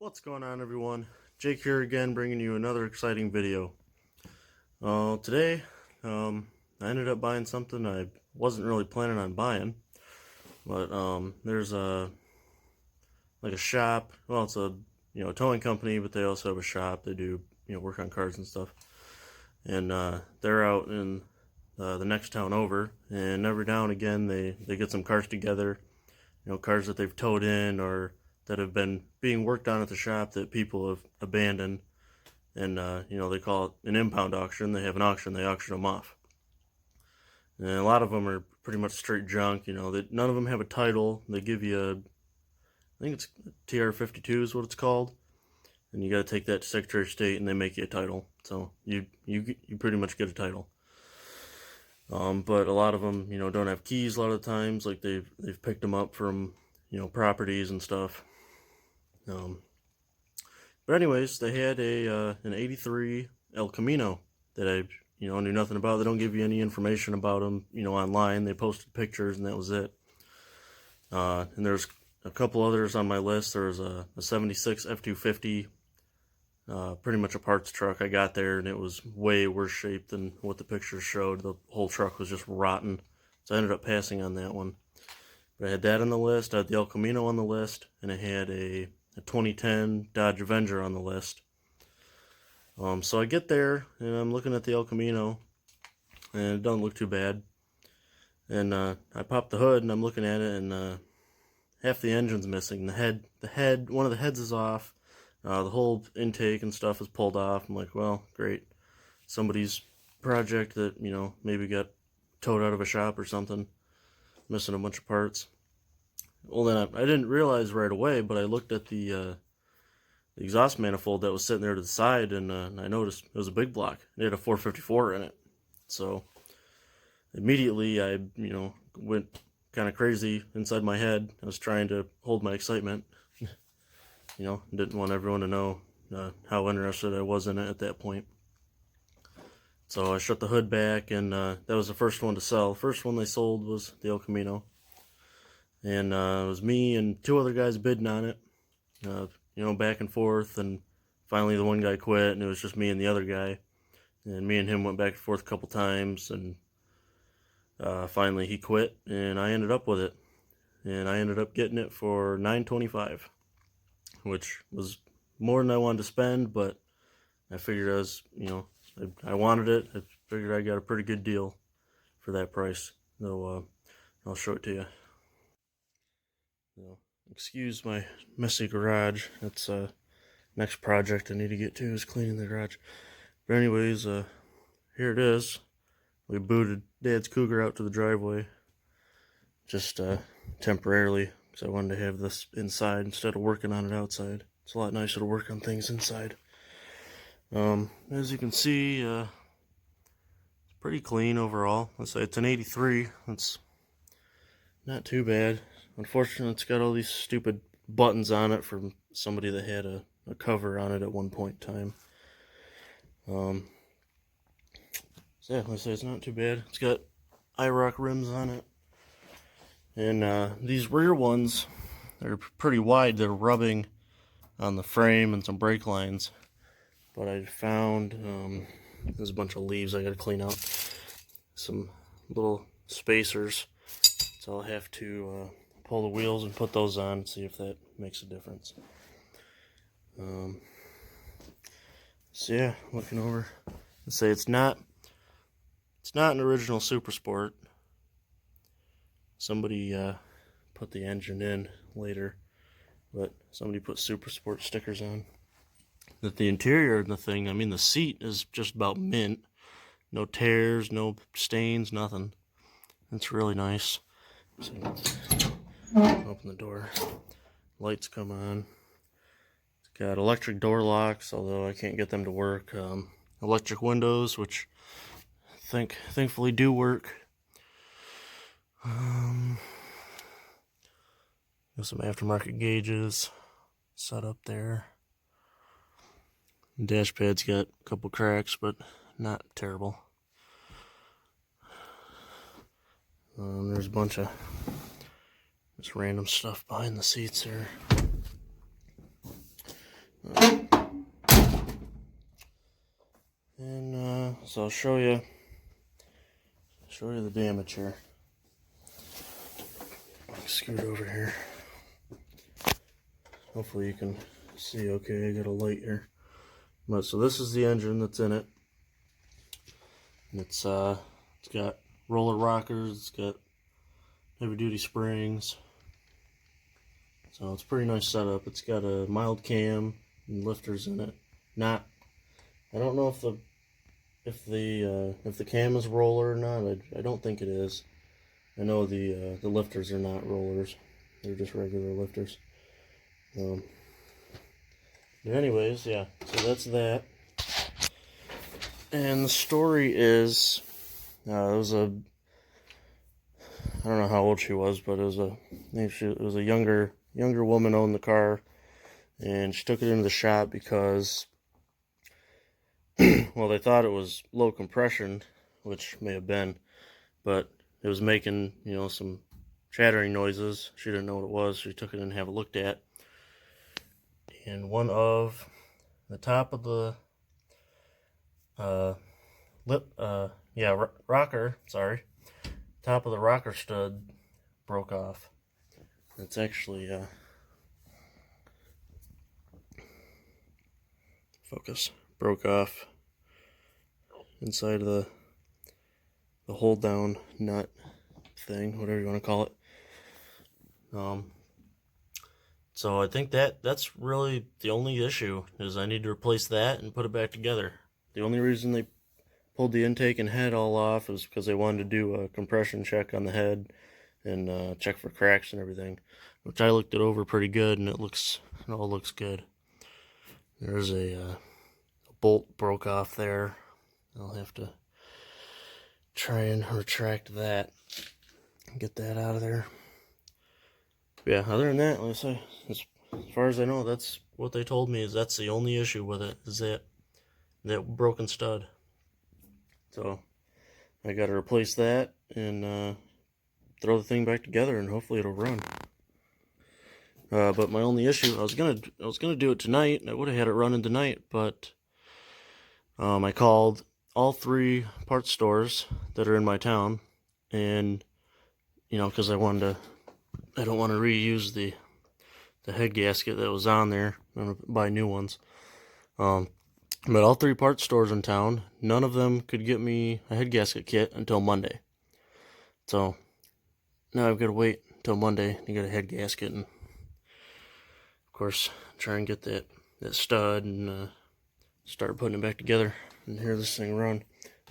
What's going on, everyone? Jake here again, bringing you another exciting video. Today, I ended up buying something I wasn't really planning on buying, but there's a shop. Well, it's a towing company, but they also have a shop. They do work on cars and stuff, and they're out in the next town over. And every now and again, they get some cars together, cars that they've towed in or that have been being worked on at the shop that people have abandoned, and they call it an impound auction. They have an auction, they auction them off, and a lot of them are pretty much straight junk. That none of them have a title. They give you I think it's TR52 is what it's called, and you got to take that to Secretary of State, and they make you a title. So you pretty much get a title. But a lot of them, don't have keys a lot of the times. Like they've picked them up from, properties and stuff. But anyways, they had an '83 El Camino that I knew nothing about. They don't give you any information about them online. They posted pictures and that was it. And there's a couple others on my list. There was a 76 F250, pretty much a parts truck. I got there and it was way worse shape than what the pictures showed. The whole truck was just rotten, so I ended up passing on that one. But I had that on the list. I had the El Camino on the list, and I had a 2010 Dodge Avenger on the list. So I get there, and I'm looking at the El Camino, and it doesn't look too bad. And I pop the hood, and I'm looking at it, and half the engine's missing. One of the heads is off. The whole intake and stuff is pulled off. I'm like, well, great. Somebody's project that, maybe got towed out of a shop or something. Missing a bunch of parts. Well, then I didn't realize right away, but I looked at the exhaust manifold that was sitting there to the side, and I noticed it was a big block. It had a 454 in it. So immediately I, went kind of crazy inside my head. I was trying to hold my excitement. Didn't want everyone to know how interested I was in it at that point. So I shut the hood back, and that was the first one to sell. First one they sold was the El Camino. And it was me and two other guys bidding on it, back and forth, and finally the one guy quit, and it was just me and the other guy. And me and him went back and forth a couple times, and finally he quit, and I ended up with it. And I ended up getting it for $925, which was more than I wanted to spend, but I figured I wanted it. I figured I got a pretty good deal for that price. So I'll show it to you. Excuse my messy garage. That's next project I need to get to is cleaning the garage. But anyways, here it is. We booted Dad's Cougar out to the driveway, just temporarily, because I wanted to have this inside instead of working on it outside. It's a lot nicer to work on things inside. As you can see, it's pretty clean overall. Let's say it's an 83. That's not too bad. Unfortunately, it's got all these stupid buttons on it from somebody that had a cover on it at one point in time. So yeah, let's say it's not too bad. It's got IROC rims on it. And these rear ones, they're pretty wide. They're rubbing on the frame and some brake lines. But I found, there's a bunch of leaves I gotta clean out. Some little spacers. So I'll have to pull the wheels and put those on and see if that makes a difference. So yeah, looking over. Let's say it's not an original Super Sport. Somebody put the engine in later, but somebody put Super Sport stickers on. That the interior of the thing, I mean the seat is just about mint. No tears, no stains, nothing. It's really nice. So, open the door. Lights come on. It's got electric door locks, although I can't get them to work. Electric windows, which thankfully do work. Got some aftermarket gauges set up there. The dash pad's got a couple cracks, but not terrible. There's a bunch of just random stuff behind the seats there. so I'll show you the damage here. Scoot over here. Hopefully you can see okay. I got a light here. But so this is the engine that's in it. And it's got roller rockers, it's got heavy duty springs. So it's a pretty nice setup. It's got a mild cam and lifters in it. I don't know if the cam is roller or not. I don't think it is. I know the lifters are not rollers. They're just regular lifters. But anyways, yeah. So that's that. And the story is, it was I don't know how old she was, but it was a younger woman owned the car, and she took it into the shop because, well, they thought it was low compression, which may have been, but it was making, some chattering noises. She didn't know what it was. She took it in and have it looked at, and one of the top of the rocker, top of the rocker stud broke off. It's actually broke off inside of the hold down nut thing, whatever you want to call it. So I think that's really the only issue, is I need to replace that and put it back together. The only reason they pulled the intake and head all off is because they wanted to do a compression check on the head and check for cracks and everything, which I looked it over pretty good, and it all looks good. There's a bolt broke off there. I'll have to try and retract that and get that out of there. But yeah, other than that, like I say, as far as I know, that's what they told me, is that's the only issue with it, is that broken stud. So I got to replace that and throw the thing back together, and hopefully it'll run. But my only issue, I was gonna do it tonight. I would have had it running tonight, but I called all 3 parts stores that are in my town, and because I don't want to reuse the head gasket that was on there. I'm gonna buy new ones. But all 3 parts stores in town, none of them could get me a head gasket kit until Monday. So now I've got to wait until Monday to get a head gasket, and of course try and get that stud and start putting it back together and hear this thing run.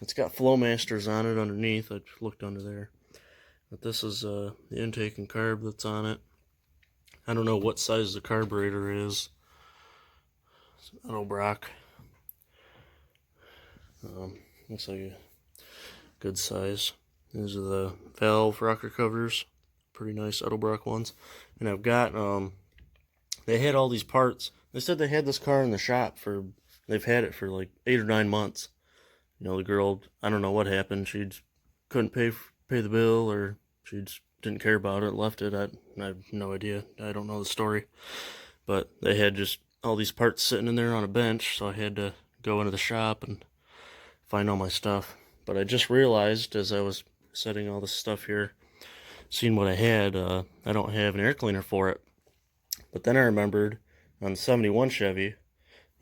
It's got Flowmasters on it underneath. I looked under there. But this is the intake and carb that's on it. I don't know what size the carburetor is. It's an Autobrock. Looks like a good size. These are the valve rocker covers. Pretty nice Autobrock ones. And I've got, they had all these parts. They said they had this car in the shop they've had it for like 8 or 9 months. The girl, I don't know what happened. She couldn't pay the bill, or she just didn't care about it, left it. I have no idea. I don't know the story. But they had just all these parts sitting in there on a bench, so I had to go into the shop and find all my stuff. But I just realized, as I was setting all this stuff here, seeing what I had, I don't have an air cleaner for it. But then I remembered on the 71 Chevy,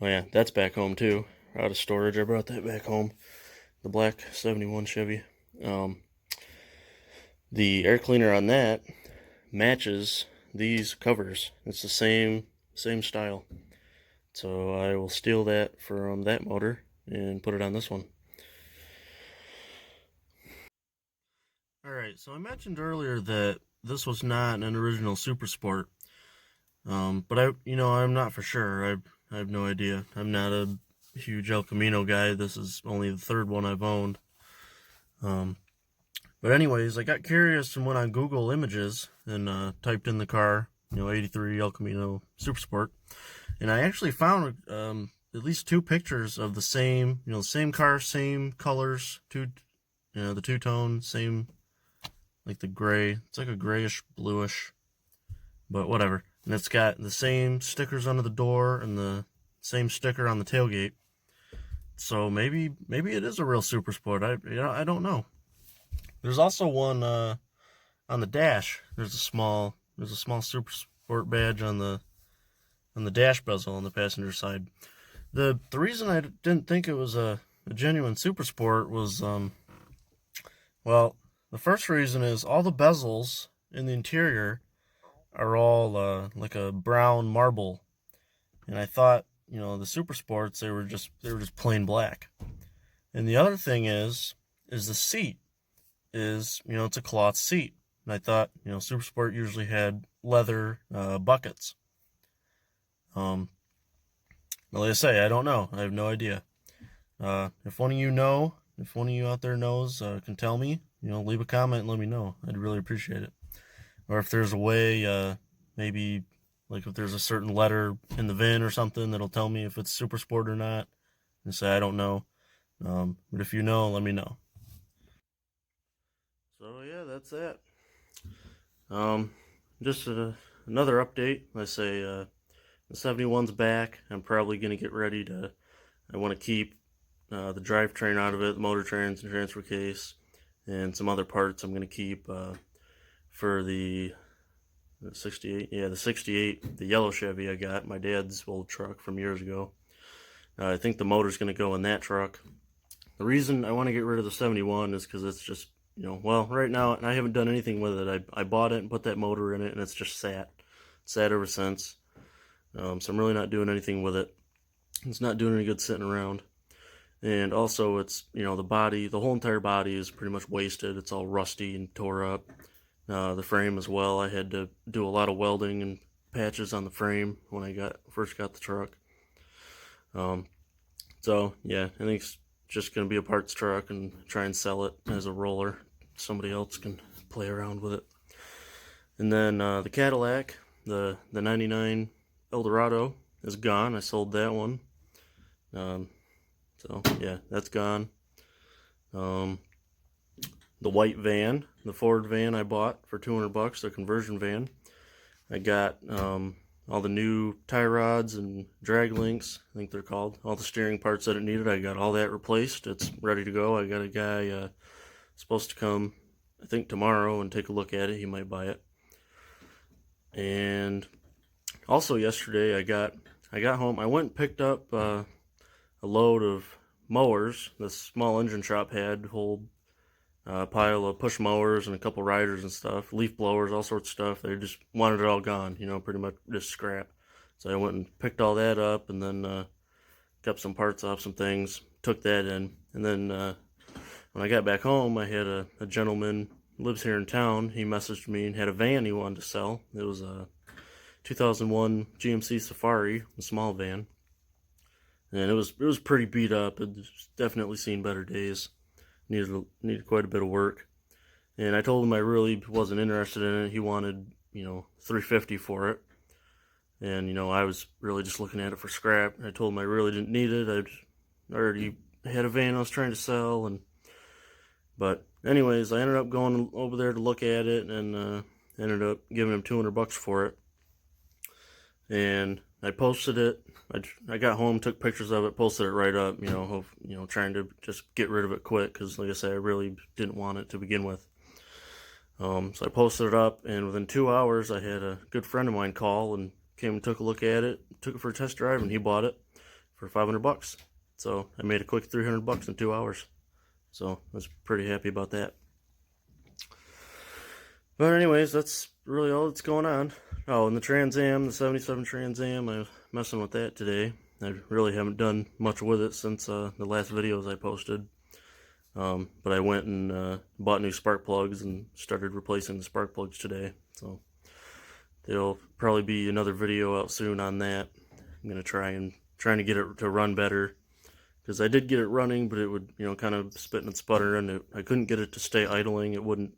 oh yeah, that's back home too, out of storage. I brought that back home, the black 71 Chevy. The air cleaner on that matches these covers. It's the same style. So I will steal that from that motor and put it on this one. Alright, so I mentioned earlier that this was not an original Super Sport. But I'm not for sure. I have no idea. I'm not a huge El Camino guy. This is only the 3rd one I've owned. But anyways, I got curious and went on Google Images and typed in the car, 83 El Camino Super Sport, and I actually found at least 2 pictures of the same, same car, same colors, the two-tone, same, like the gray. It's like a grayish bluish, but whatever. And it's got the same stickers under the door and the same sticker on the tailgate. So maybe it is a real super sport. I don't know. There's also one on the dash. There's a small super sport badge on the dash bezel on the passenger side. The reason I didn't think it was a genuine super sport was well, the first reason is all the bezels in the interior are all like a brown marble, and I thought, the super sports, they were just plain black. And the other thing is the seat is, it's a cloth seat, and I thought, super sport usually had leather buckets. Um, but like I say, I don't know. I have no idea. If one of you know, if one of you out there knows, can tell me, leave a comment and let me know. I'd really appreciate it. Or if there's a way, maybe like if there's a certain letter in the VIN or something that'll tell me if it's super sport or not, and say I don't know. But if you know, let me know. So yeah, that's that. Um, just another update. I say the 71's back. I'm probably gonna get ready to. I want to keep the drivetrain out of it, the motor trans and transfer case, and some other parts I'm gonna keep for the 68. Yeah, the 68, the yellow Chevy I got, my dad's old truck from years ago. I think the motor's gonna go in that truck. The reason I want to get rid of the 71 is because it's just, well, right now, and I haven't done anything with it. I bought it and put that motor in it, and it's just sat. It's sat ever since. So I'm really not doing anything with it. It's not doing any good sitting around. And also, it's, the body, the whole entire body is pretty much wasted. It's all rusty and tore up. The frame as well. I had to do a lot of welding and patches on the frame when I first got the truck. So yeah, I think it's just gonna be a parts truck and try and sell it as a roller. Somebody else can play around with it. And then the Cadillac, the '99 Eldorado is gone. I sold that one. So yeah, that's gone. The white van, the Ford van I bought for $200, the conversion van. I got all the new tie rods and drag links, I think they're called. All the steering parts that it needed, I got all that replaced. It's ready to go. I got a guy supposed to come, I think tomorrow, and take a look at it. He might buy it. And also yesterday I got home. I went and picked up a load of mowers. The small engine shop had a whole pile of push mowers and a couple riders and stuff, leaf blowers, all sorts of stuff. They just wanted it all gone, pretty much just scrap. So I went and picked all that up, and then got some parts off some things, took that in, and then when I got back home, I had a gentleman who lives here in town. He messaged me and had a van he wanted to sell. It was a 2001 GMC Safari, a small van, and it was pretty beat up. It's definitely seen better days. Needed quite a bit of work, and I told him I really wasn't interested in it. He wanted $350 for it, and I was really just looking at it for scrap. I told him I really didn't need it. I already had a van I was trying to sell, but anyways, I ended up going over there to look at it, and ended up giving him $200 for it. And I posted it. I got home, took pictures of it, posted it right up. Trying to just get rid of it quick because, like I said, I really didn't want it to begin with. So I posted it up, and within 2 hours, I had a good friend of mine call and came and took a look at it, took it for a test drive, and he bought it for $500. So I made a quick $300 in 2 hours. So I was pretty happy about that. But anyways, that's really all that's going on. Oh, and the Trans Am, the 77 Trans Am, I was messing with that today. I really haven't done much with it since the last videos I posted. But I went and bought new spark plugs and started replacing the spark plugs today. So there'll probably be another video out soon on that. I'm gonna trying to get it to run better, because I did get it running, but it would kind of spit and sputter, and I couldn't get it to stay idling. It wouldn't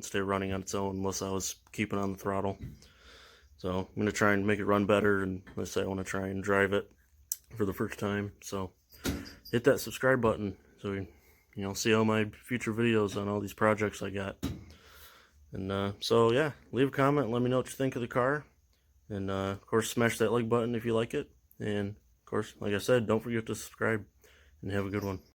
stay running on its own unless I was keeping on the throttle. So I'm going to try and make it run better, and let's say I want to try and drive it for the first time. So hit that subscribe button so you see all my future videos on all these projects I got. And so yeah, leave a comment, let me know what you think of the car. And of course, smash that like button if you like it. And of course, like I said, don't forget to subscribe. and have a good one.